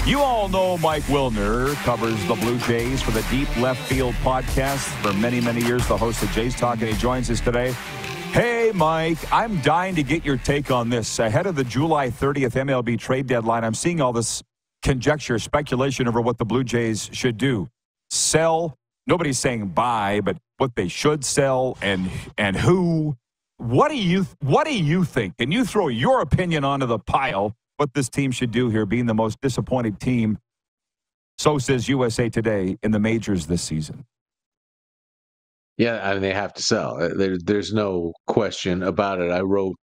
You all know Mike Wilner covers the Blue Jays for the Deep Left Field podcast for many, many years, the host of Jays Talk, and he joins us today. Hey, Mike, I'm dying to get your take on this. Ahead of the July 30th MLB trade deadline, I'm seeing all this conjecture, speculation over what the Blue Jays should do. Sell. Nobody's saying buy, but what they should sell and who. What do you think? Can you throw your opinion onto the pile what this team should do here, being the most disappointed team, so says USA Today, in the majors this season? Yeah, I mean, they have to sell. There's no question about it. I wrote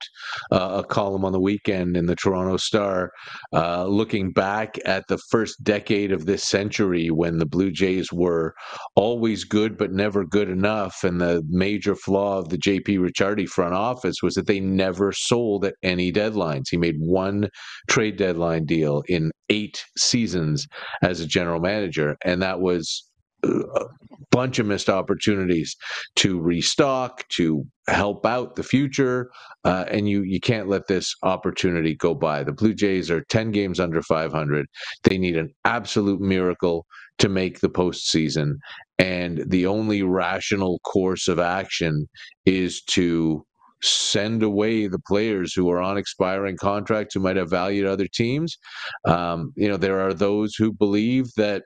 a column on the weekend in the Toronto Star looking back at the first decade of this century when the Blue Jays were always good but never good enough. And the major flaw of the J.P. Ricciardi front office was that they never sold at any deadlines. He made one trade deadline deal in 8 seasons as a general manager, and that was a bunch of missed opportunities to restock, to help out the future, and you can't let this opportunity go by. The Blue Jays are 10 games under 500. They need an absolute miracle to make the postseason, and the only rational course of action is to send away the players who are on expiring contracts who might have value to other teams. There are those who believe that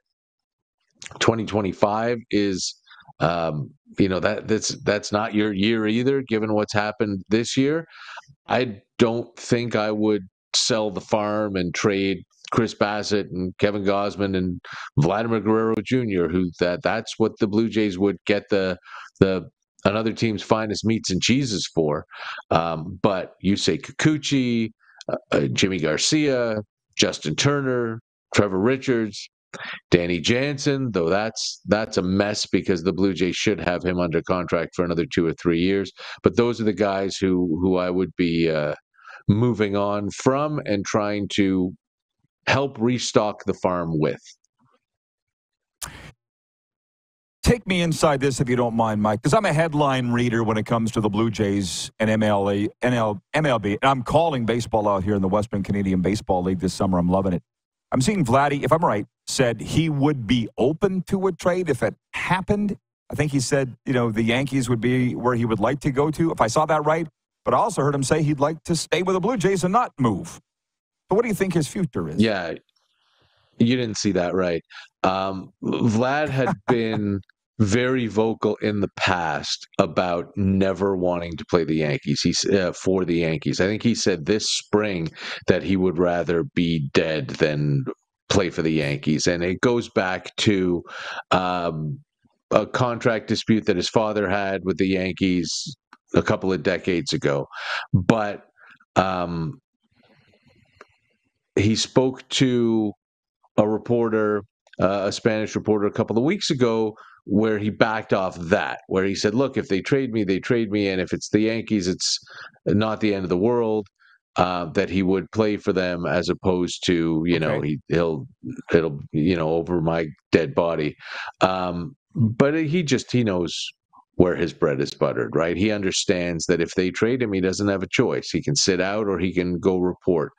2025 is that's not your year either, given what's happened this year. I don't think I would sell the farm and trade Chris Bassett and Kevin Gausman and Vladimir Guerrero Jr., that's what the Blue Jays would get the another team's finest meats and cheeses for. But you say Kikuchi, Jimmy Garcia, Justin Turner, Trevor Richards, Danny Jansen, though that's a mess because the Blue Jays should have him under contract for another 2 or 3 years. But those are the guys who I would be moving on from and trying to help restock the farm with. Take me inside this if you don't mind, Mike, because I'm a headline reader when it comes to the Blue Jays and MLB. And I'm calling baseball out here in the Western Canadian Baseball League this summer. I'm loving it. I'm seeing Vladdy, if I'm right, said he would be open to a trade if it happened. I think he said, the Yankees would be where he would like to go to, if I saw that right. But I also heard him say he'd like to stay with the Blue Jays and not move. So what do you think his future is? Yeah, you didn't see that right. Vlad had been very vocal in the past about never wanting to play the Yankees. For the Yankees. I think he said this spring that he would rather be dead than play for the Yankees. And it goes back to a contract dispute that his father had with the Yankees a couple of decades ago. But he spoke to a reporter, a Spanish reporter, a couple of weeks ago, where he backed off that, where he said, look, if they trade me, they trade me. And if it's the Yankees, it's not the end of the world, that he would play for them as opposed to, it'll over my dead body. But he knows where his bread is buttered, right? He understands that if they trade him, he doesn't have a choice. He can sit out or he can go report.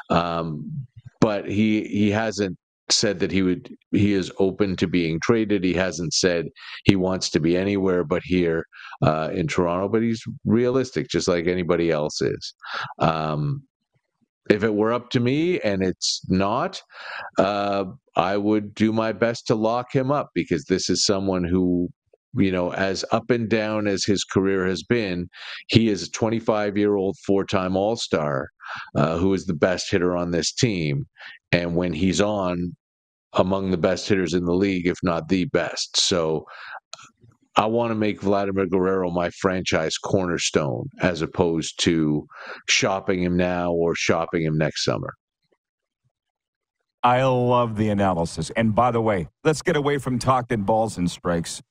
But he hasn't said that he is open to being traded. He hasn't said he wants to be anywhere but here in Toronto, but he's realistic, just like anybody else is. If it were up to me, and it's not, I would do my best to lock him up, because this is someone who, as up and down as his career has been, he is a 25-year-old 4-time All-Star who is the best hitter on this team. And when he's on, among the best hitters in the league, if not the best. So I want to make Vladimir Guerrero my franchise cornerstone, as opposed to shopping him now or shopping him next summer. I love the analysis. And by the way, let's get away from talking balls and strikes.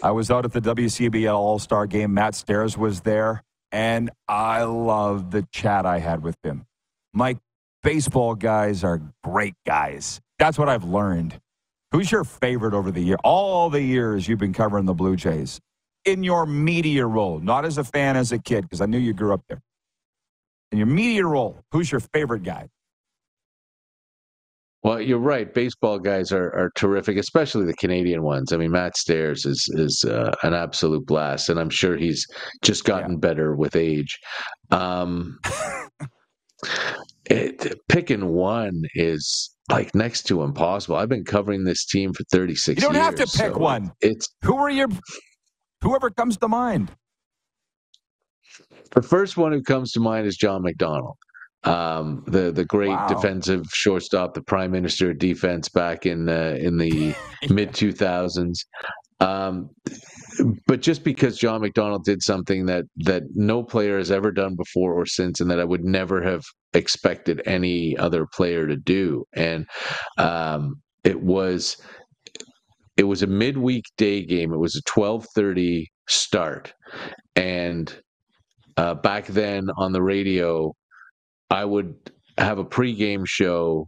I was out at the WCBL All-Star Game. Matt Stairs was there, and I love the chat I had with him. Mike, baseball guys are great guys. That's what I've learned. Who's your favorite over the year? All the years you've been covering the Blue Jays. In your media role, not as a fan, as a kid, because I knew you grew up there. In your media role, who's your favorite guy? Well, you're right. Baseball guys are terrific, especially the Canadian ones. I mean, Matt Stairs is an absolute blast, and I'm sure he's just gotten better with age. Picking one is like next to impossible. I've been covering this team for 36 years. You don't have to pick one. It's whoever comes to mind. The first one who comes to mind is John McDonald. The great defensive shortstop, the prime minister of defense back in the mid 2000s. But just because John McDonald did something that no player has ever done before or since, and that I would never have expected any other player to do, and it was a midweek day game. It was a 12:30 start, and back then on the radio, I would have a pregame show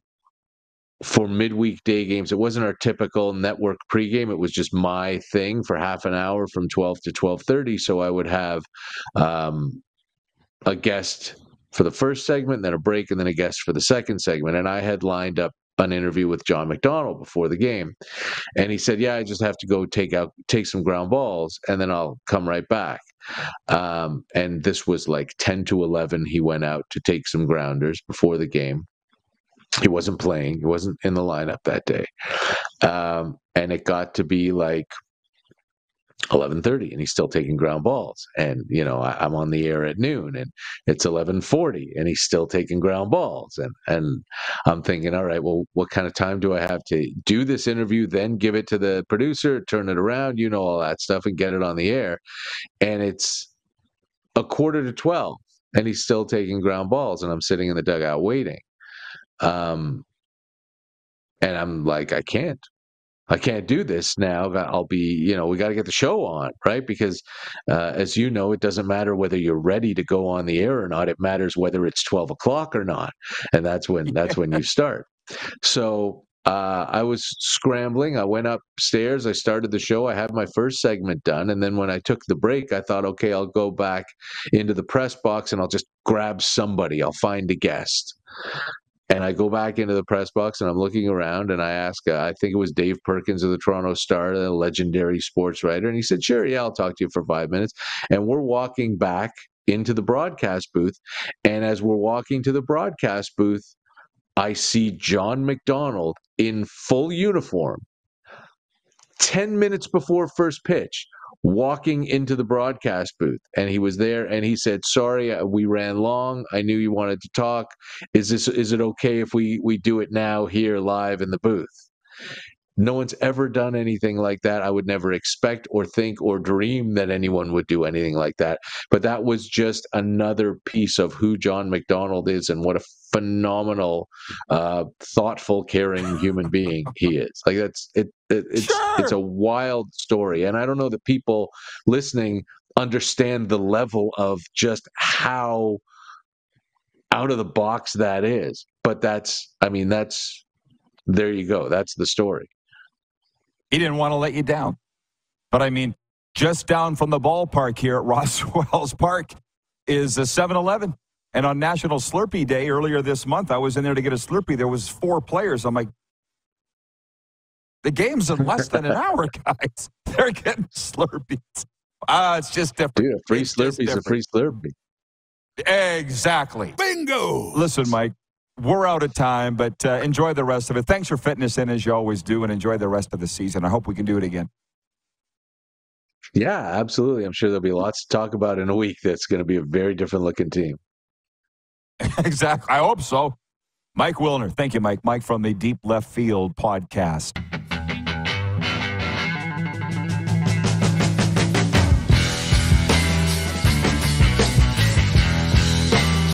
for midweek day games. It wasn't our typical network pregame. It was just my thing for half an hour from 12 to 12:30. So I would have a guest for the first segment, then a break, and then a guest for the second segment. And I had lined up an interview with John McDonald before the game. And he said, yeah, I just have to go take some ground balls, and then I'll come right back. And this was like 10 to 11. He went out to take some grounders before the game. He wasn't playing. He wasn't in the lineup that day. And it got to be like 11:30 and he's still taking ground balls. And, I'm on the air at noon and it's 11:40 and he's still taking ground balls. And I'm thinking, all right, well, what kind of time do I have to do this interview, then give it to the producer, turn it around, all that stuff, and get it on the air? And it's 11:45 and he's still taking ground balls. And I'm sitting in the dugout waiting. And I'm like, I can't do this now. I'll be, we got to get the show on, right? Because as you know, it doesn't matter whether you're ready to go on the air or not. It matters whether it's 12 o'clock or not. And that's when you start. So I was scrambling. I went upstairs. I started the show. I had my first segment done. And then when I took the break, I thought, okay, I'll go back into the press box and I'll just grab somebody. I'll find a guest. And I go back into the press box and I'm looking around and I ask, I think it was Dave Perkins of the Toronto Star, the legendary sports writer. And he said, sure, yeah, I'll talk to you for 5 minutes. And we're walking back into the broadcast booth. And as we're walking to the broadcast booth, I see John McDonald in full uniform 10 minutes before first pitch, walking into the broadcast booth. And he was there and he said, sorry, we ran long. I knew you wanted to talk. Is it okay if we do it now here live in the booth? No one's ever done anything like that. I would never expect or think or dream that anyone would do anything like that. But that was just another piece of who John McDonald is and what a phenomenal, thoughtful, caring human being he is. Like it's a wild story. And I don't know that people listening understand the level of just how out of the box that is. But that's there you go. That's the story. He didn't want to let you down. But just down from the ballpark here at Ross Wells Park is a 7-Eleven. And on National Slurpee Day earlier this month, I was in there to get a Slurpee. There was 4 players. I'm like, the game's in less than an hour, guys. They're getting Slurpees. It's just different. Dude, a free Slurpee's a free Slurpee. Exactly. Bingo! Listen, Mike, we're out of time, but enjoy the rest of it. Thanks for fitting us in as you always do, and enjoy the rest of the season. I hope we can do it again. Yeah, absolutely. I'm sure there'll be lots to talk about in a week. That's going to be a very different looking team. Exactly. I hope so. Mike Wilner. Thank you, Mike. Mike from the Deep Left Field podcast.